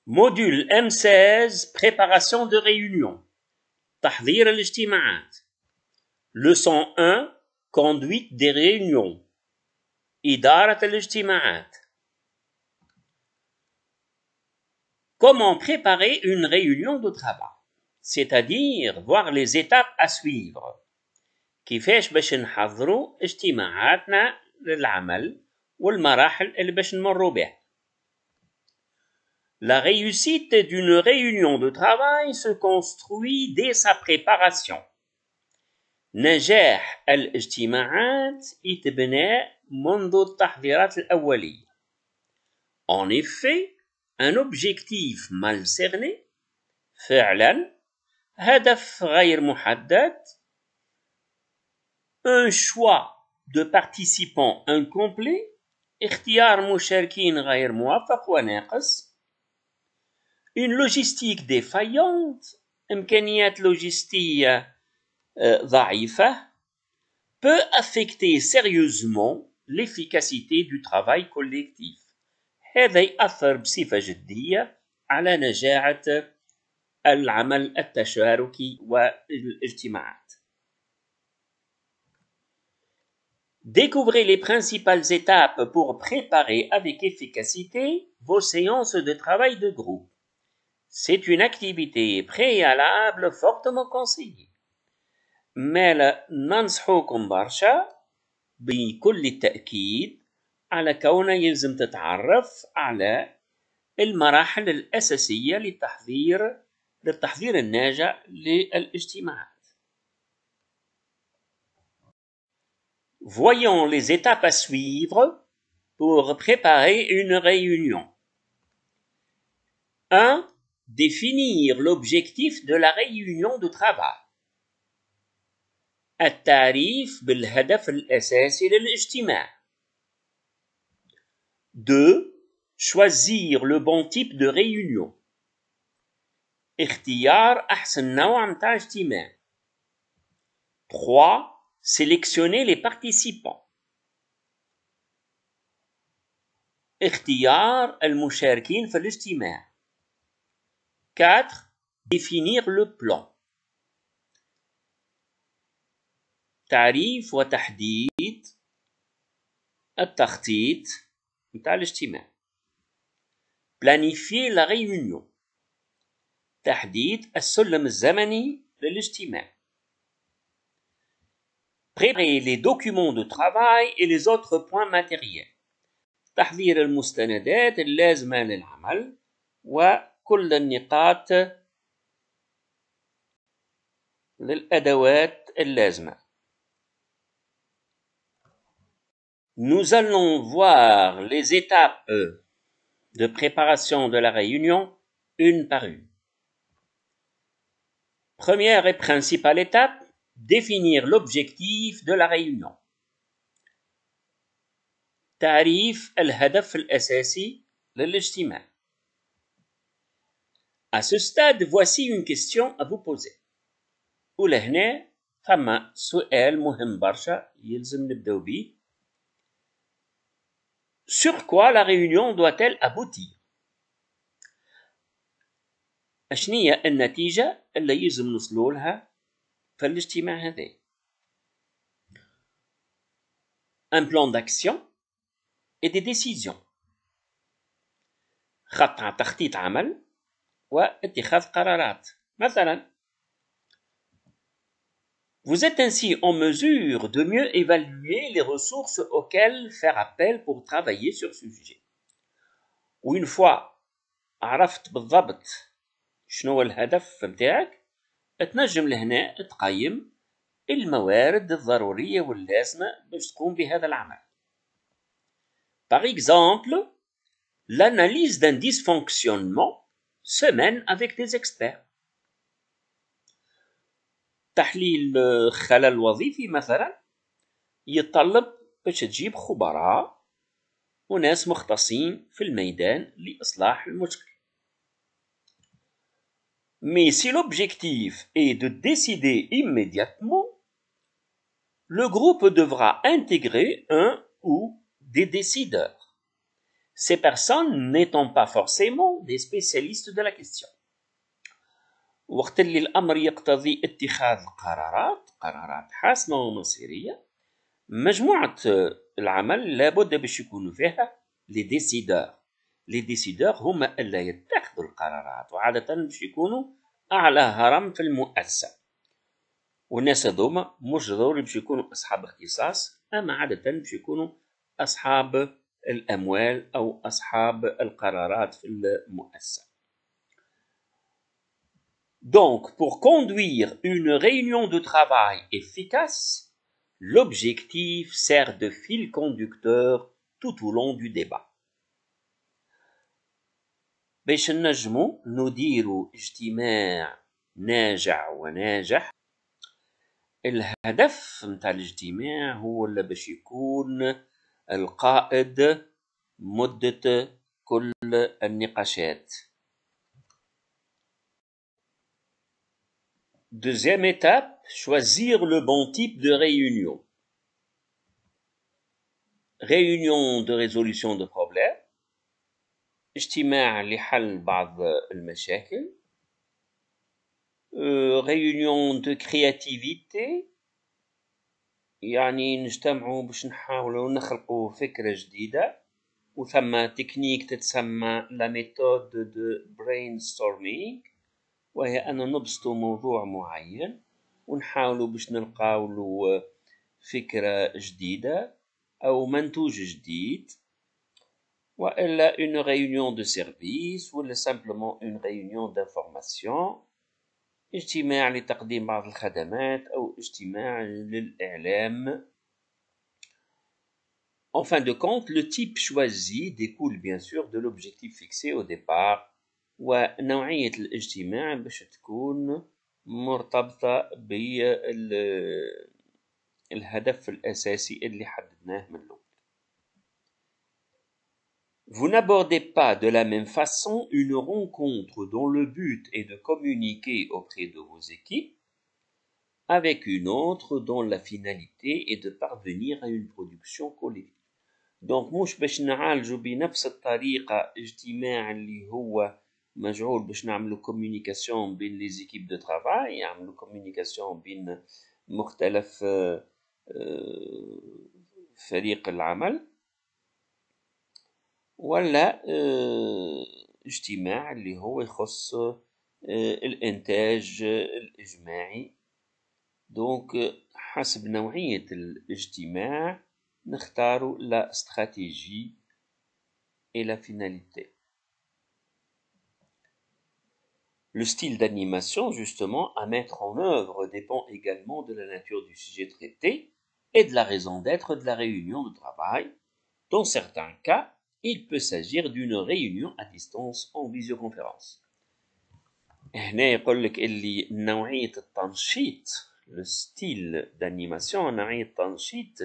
Module M16, préparation de réunion. تحضير الاجتماعات. Leçon 1, conduite des réunions. إدارة الاجتماعات. Comment préparer une réunion de travail? C'est-à-dire voir les étapes à suivre. كيفاش باش نحضروا اجتماعاتنا للعمل والمراحل اللي باش نمروا بها. La réussite d'une réunion de travail se construit dès sa préparation. نجاح الاجتماعات يتبنى منذ التحضيرات الأولية. En effet, un objectif mal cerné, فعلا هدف غير محدد, un choix de participants incomplet, اختيار مشاركين غير موفق وناقص, une logistique défaillante, إمكانيات لوجستية ضعيفة, peut affecter sérieusement l'efficacité du travail collectif. هذا يأثر بصفة جدية على نجاعة العمل التشاركي والاجتماعات. Découvrez les principales étapes pour préparer avec efficacité vos séances de travail de groupe. C'est une activité préalable fortement conseillée. ما ننصحوكم برشا بكل التأكيد على كونه يلزم تتعرف على المراحل الأساسية للتحضير الناجع للاجتماعات. Voyons les étapes à suivre pour préparer une réunion. 1. Définir l'objectif de la réunion de travail. التعريف بالهدف الأساسي للاجتماع. 2. Choisir le bon type de réunion. اختيار أحسن نوع متاع اجتماع. 3. Sélectionner les participants. اختيار المشاركين في الاجتماع. 4. Définir le plan. تعريف وتحديد التخطيط متاع الاجتماع. Planifier la réunion. تحديد السلم الزمني للاجتماع. Préparer les documents de travail et les autres points matériels. تحضير المستندات اللازمة للعمل وكل النقاط للأدوات اللازمة. Nous allons voir les étapes de préparation de la réunion une par une. Première et principale étape, définir l'objectif de la réunion. تعريف الهدف الأساسي للاجتماع. À ce stade, voici une question à vous poser. ولهنا ثم سؤال مهم برشا يلزم نبداو بيه. Sur quoi la réunion doit-elle aboutir? أشنية النتيجة اللي يلزم نوصلوا لها في الاجتماع هذا؟ Un plan d'action et des décisions. تخطيط عمل واتخاذ قرارات. مثلا Vous êtes ainsi en mesure de mieux évaluer les ressources auxquelles faire appel pour travailler sur ce sujet. وune fois عرفت بالضبط شنو هو الهدف متاعك تنجم لهنا تقيم الموارد الضرورية واللازمة باش تقوم بهذا العمل. Par exemple, l'analyse d'un dysfonctionnement se mène avec des experts. تحليل خلل وظيفي مثلا يتطلب باش تجيب خبراء وناس مختصين في الميدان لإصلاح المشكل. Mais si l'objectif est de décider immédiatement, le groupe devra intégrer un ou des décideurs. ces personnes n'étant pas forcément des spécialistes de la question. وقت اللي الأمر يقتضي اتخاذ قرارات حاسمة ومصيرية، مجموعة العمل لابد باش يكونوا فيها لي ديسيدور هما اللي يتخذوا القرارات، وعادة باش يكونوا أعلى هرم في المؤسسة، والناس هذوما مش ضروري باش يكونوا أصحاب اختصاص، أما عادة باش يكونوا أصحاب الأموال أو أصحاب القرارات في المؤسسة. Donc, pour conduire une réunion de travail efficace, l'objectif sert de fil conducteur tout au long du débat. باش نجمو نديروا اجتماع ناجع وناجح، الهدف متاع الاجتماع هو اللي باش يكون القائد مدة كل النقاشات. Deuxième étape, choisir le bon type de réunion. Réunion de résolution de problèmes، اجتماع لحل بعض المشاكل، réunion de créativité، يعني نجتمعوا باش نحاولوا نخلقوا فكرة جديدة، وثم تكنيك تتسمى la méthode de brainstorming، وهي أن نبسطوا موضوع معين ونحاولوا باش نلقاو له فكرة جديدة أو منتوج جديد، وإلا une réunion de service ولا simplement une réunion d'information، اجتماع لتقديم بعض الخدمات أو اجتماع للإعلام. En fin de compte, le type choisi découle bien sûr de l'objectif fixé au départ، ونوعية الاجتماع باش تكون مرتبطة بالهدف الأساسي اللي حددناه من الأول. Vous n'abordez pas de la même façon une rencontre dont le but est de communiquer auprès de vos équipes avec une autre dont la finalité est de parvenir à une production collective. Donc مش باش نعالجوا بنفس الطريقة اجتماع اللي هو مجعول باش نعملوا communication بين les équipes de travail، يعملوا communication بين مختلف فريق العمل، ولا اجتماع اللي هو يخص الإنتاج الإجماعي. دونك حسب نوعية الاجتماع نختار la stratégie et la finalité. Le style d'animation, justement, à mettre en œuvre dépend également de la nature du sujet traité et de la raison d'être de la réunion de travail. Dans certains cas, il peut s'agir d'une réunion à distance en visioconférence. هنا يقول لك اللي نوعية التنشيط، le style d'animation، نوعية تنشيط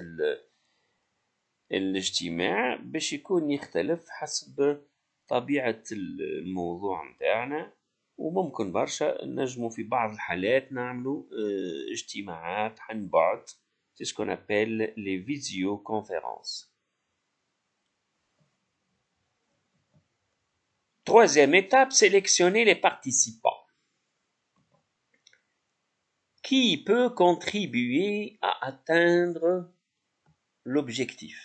الاجتماع باش يكون يختلف حسب طبيعة الموضوع متاعنا، وممكن برشا نجمو في بعض الحالات نعملو اجتماعات عن بعد، c'est ce qu'on appelle les visioconférences. Troisième étape, sélectionner les participants. Qui peut contribuer à atteindre l'objectif.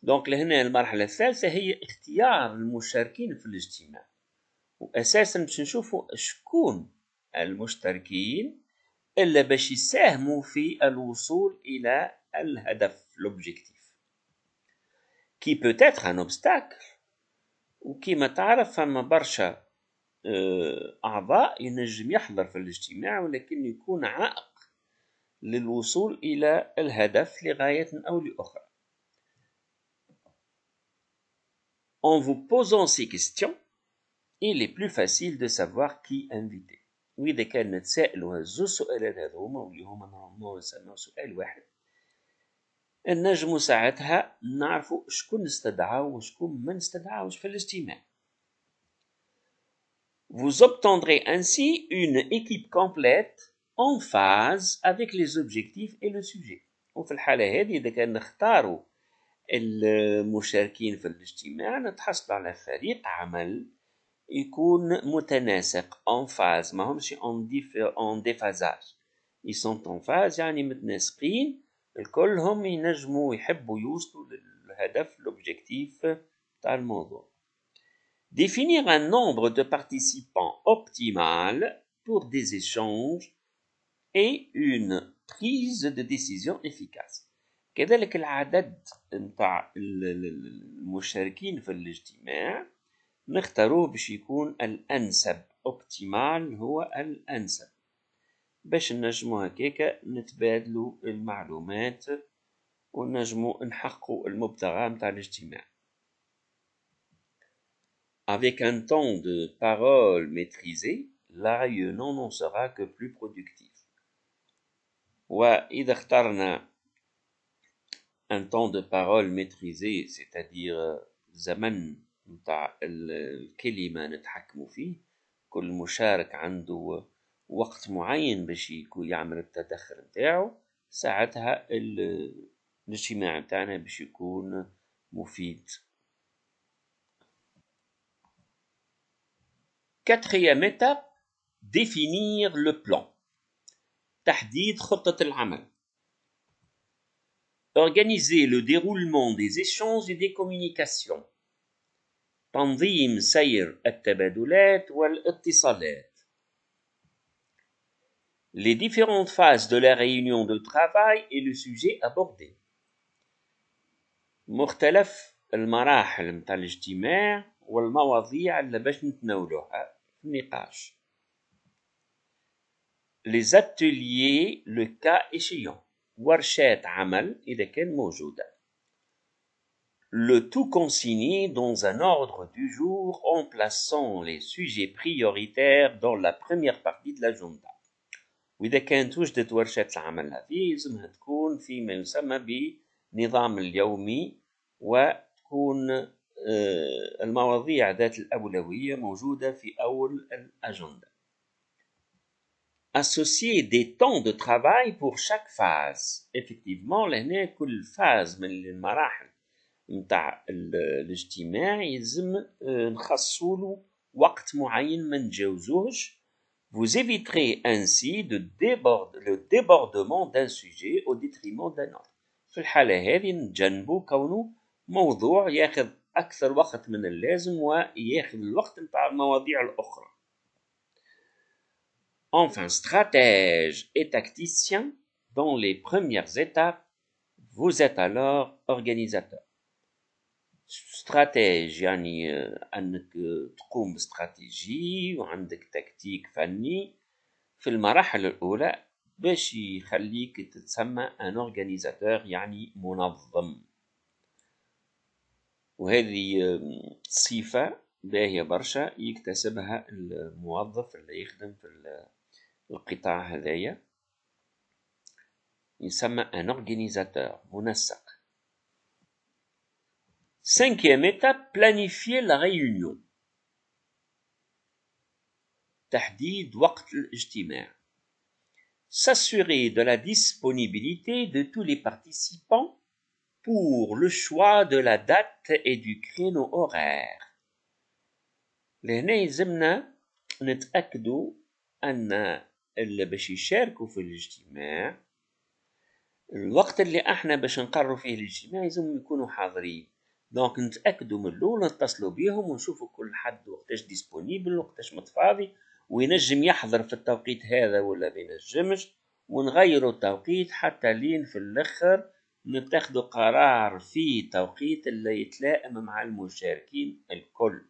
Donc لهنا المرحلة الثالثة هي اختيار المشاركين في الاجتماع، وأساسا باش نشوفوا شكون المشتركين إلا باش يساهموا في الوصول إلى الهدف l'objectif qui peut être un obstacle، وكما تعرف فما برشا أعضاء ينجم يحضر في الاجتماع ولكن يكون عائق للوصول إلى الهدف لغاية أو لأخرى. En vous posant ces questions, il est plus facile de savoir qui inviter. وإذا كان نتسائلوا هذو السؤالات هذوما واللي هما نورمالمون يسموا سؤال واحد، نجموا ساعتها نعرفوا شكون نستدعاو وشكون ما نستدعاوش في الاجتماع. Vous obtiendrez ainsi une équipe complète en phase avec les objectifs et le sujet. وفي الحالة هذه إذا كان نختاروا المشاركين في الاجتماع نتحصل على فريق عمل يكون متناسق en phase ماهمش en déphasage ils sont en phase يعني متناسقين الكلهم ينجموا يحبوا يوصلوا للهدف l'objectif تاع الموضوع. Définir un nombre de participants optimal pour des échanges et une prise de décision efficace. كذلك العدد نتاع المشاركين في الاجتماع نختاروه باش يكون الأنسب optimal هو الأنسب باش نجمو هكاكا نتبادلوا المعلومات ونجمو نحققوا المبتغى متاع الاجتماع. Avec un temps de parole maîtrisé, la réunion n'en sera que plus productive. وإذا اخترنا un temps de parole maîtrisé, c'est-à-dire زمن متاع الكلمة نتحكموا فيه، كل مشارك عنده وقت معين باش يعمل التدخل نتاعو، ساعتها الاجتماع نتاعنا باش يكون مفيد. Quatrième étape, définir le plan. تحديد خطة العمل. Organiser le déroulement des échanges et des communications. تنظيم سير التبادلات والاتصالات. Les différentes phases de la réunion de travail et le sujet abordé. مختلف المراحل متاع الاجتماع والمواضيع اللي باش نتناولوها في النقاش. Les ateliers le cas échéant. ورشات عمل إذا كان موجودة. Le tout consigné dans un ordre du jour en plaçant les sujets prioritaires dans la première partie de l'agenda. وإذا كانت وجدت ورشات العمل هذه لازمها تكون فيما يسمى بنظام اليومي وتكون المواضيع ذات الأولوية موجودة في أول الأجندة. Associer des temps de travail pour chaque phase. Effectivement لهنا كل فاز من المراحل متاع الاجتماع يلزم نخصصوله وقت معين ما نتجاوزوهش. Vous éviterez ainsi le débordement d'un sujet au détriment d'un autre. في الحالة هذه نتجنبوا كونه موضوع ياخذ أكثر وقت من اللازم وياخذ الوقت متاع المواضيع الأخرى. Enfin, stratège et tacticien, dans les premières étapes, vous êtes alors organisateur. stratège يعني أنك تقوم باستراتيجي وعندك تكتيك فني في المراحل الأولى باش يخليك تتسمى un organisateur يعني منظم. وهذه صفة باهية برشا يكتسبها الموظف اللي يخدم في القطاع هذايا يسمى un organisateur منسق. Cinquième étape, planifier la réunion. تحديد وقت الاجتماع. S'assurer de la disponibilité de tous les participants pour le choix de la date et du créneau horaire. لهنا يلزمنا نتأكدوا أن اللي باش يشاركوا في الاجتماع الوقت اللي احنا باش نقرروا فيه الاجتماع لازم يكونوا حاضرين. دونك نتأكدوا من الأول نتصلوا بيهم ونشوفوا كل حد وقتاش ديسبونيبل وقتاش متفاضي وينجم يحضر في التوقيت هذا ولا بينجمش ونغيروا التوقيت حتى لين في الآخر نتخذوا قرار في توقيت اللي يتلائم مع المشاركين الكل.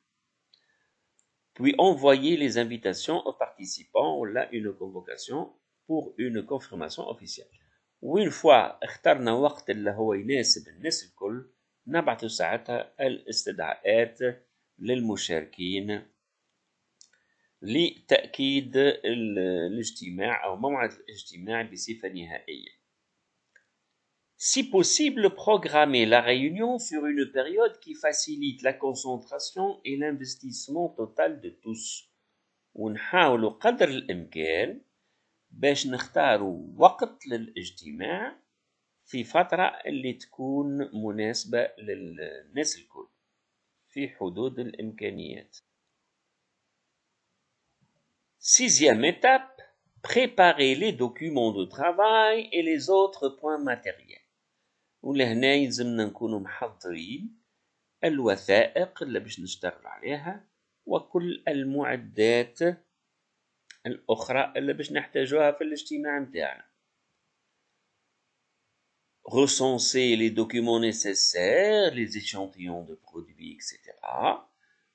Puis envoyer les invitations aux participants ou là une convocation pour une confirmation officielle. وين فوا اخترنا وقت اللي هو يناسب الناس الكل نبعث ساعتها الاستدعاءات للمشاركين لتأكيد الاجتماع أو موعد الاجتماع بصفة نهائية. Si possible, programmer la réunion sur une période qui facilite la concentration et l'investissement total de tous. ونحاولوا قدر الإمكان باش نختاروا وقت للاجتماع في فترة اللي تكون مناسبة للناس الكل في حدود الإمكانيات. Sixième étape, préparer les documents de travail et les autres points matériels. ولهنا يلزمنا نكونوا محضرين الوثائق اللي باش نشتغل عليها وكل المعدات الأخرى اللي باش نحتاجوها في الاجتماع متاعنا. Recenser les documents nécessaires, les échantillons de produits, etc.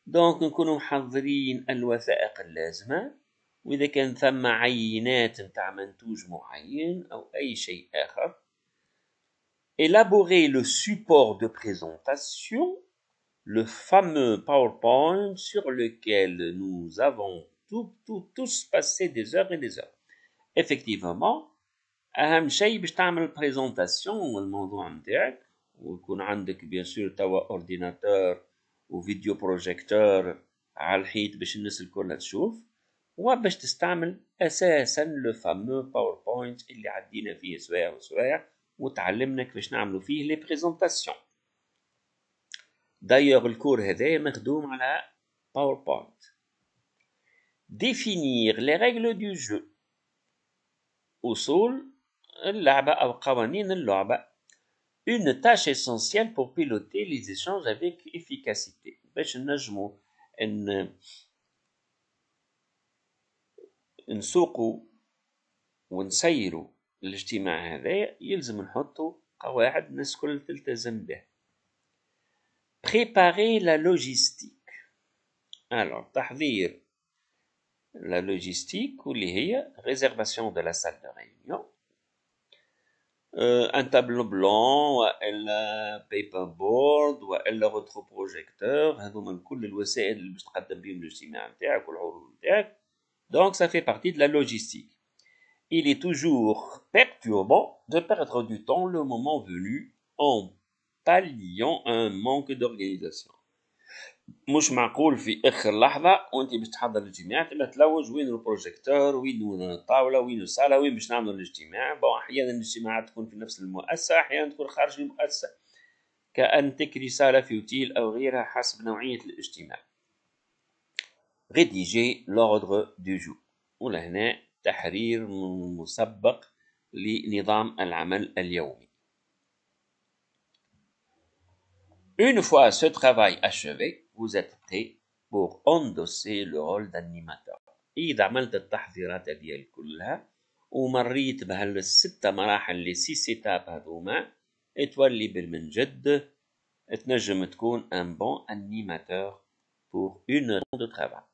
Donc نكونوا محضرين الوثائق اللازمة، وإذا كان ثم عينات متاع منتوج معين أو أي شيء آخر. Élaborer le support de présentation, le fameux PowerPoint sur lequel nous avons tous passé des heures et des heures. Effectivement, أهم شيء باش تعمل بريزونطاسيون الموضوع نتاعك، ويكون عندك بيان سور توا اورديناتور وفيديو بروجيكتور على الحيط باش الناس الكل تشوف، وباش تستعمل أساسا لو فامو باوربوينت اللي عدينا فيه سوايع وسوايع وتعلمنا كيفاش نعملوا فيه لي بريزونطاسيون. دايوغ الكور هذايا مخدوم على باوربوينت. définir les règles du jeu، أصول اللعبة أو قوانين اللعبة. une tâche essentielle pour piloter les échanges avec efficacité. باش نجمو نسوقوا ونسيروا الاجتماع هذا يلزم نحطوا قواعد الناس كل تلتزم به. préparer la logistique. alors تحضير la logistique واللي هي réservation de la salle de réunion، un tableau blanc والا paper board والا rétroprojecteur. هذوما كل الوسائل اللي باش تقدم بهم الاجتماع نتاعك والعروض نتاعك. donc ça fait partie de la logistique. Il est toujours perturbant de perdre du temps le moment venu en palliant un manque d'organisation. مش معقول في اخر لحظه وانت باش تحضر الاجتماع تبدا تلوج وين البروجيكتور وين الطاوله وين الصاله وين باش نعملوا الاجتماع. احيانا الاجتماعات تكون في نفس المؤسسه، احيانا تكون خارج المؤسسه كأن تكري رساله في اوتيل او غيرها حسب نوعيه الاجتماع. rédiger l'ordre du jour، ولهنا تحرير مسبق لنظام العمل اليومي. Une fois ce travail achevé, vous êtes prêt pour endosser le rôle d'animateur. إذا عملت التحضيرات هذه كلها ومريت بهالستة مراحل لي 6 étapes هذوما، تولي بالمنجد تنجم تكون un bon animateur pour une heure de travail.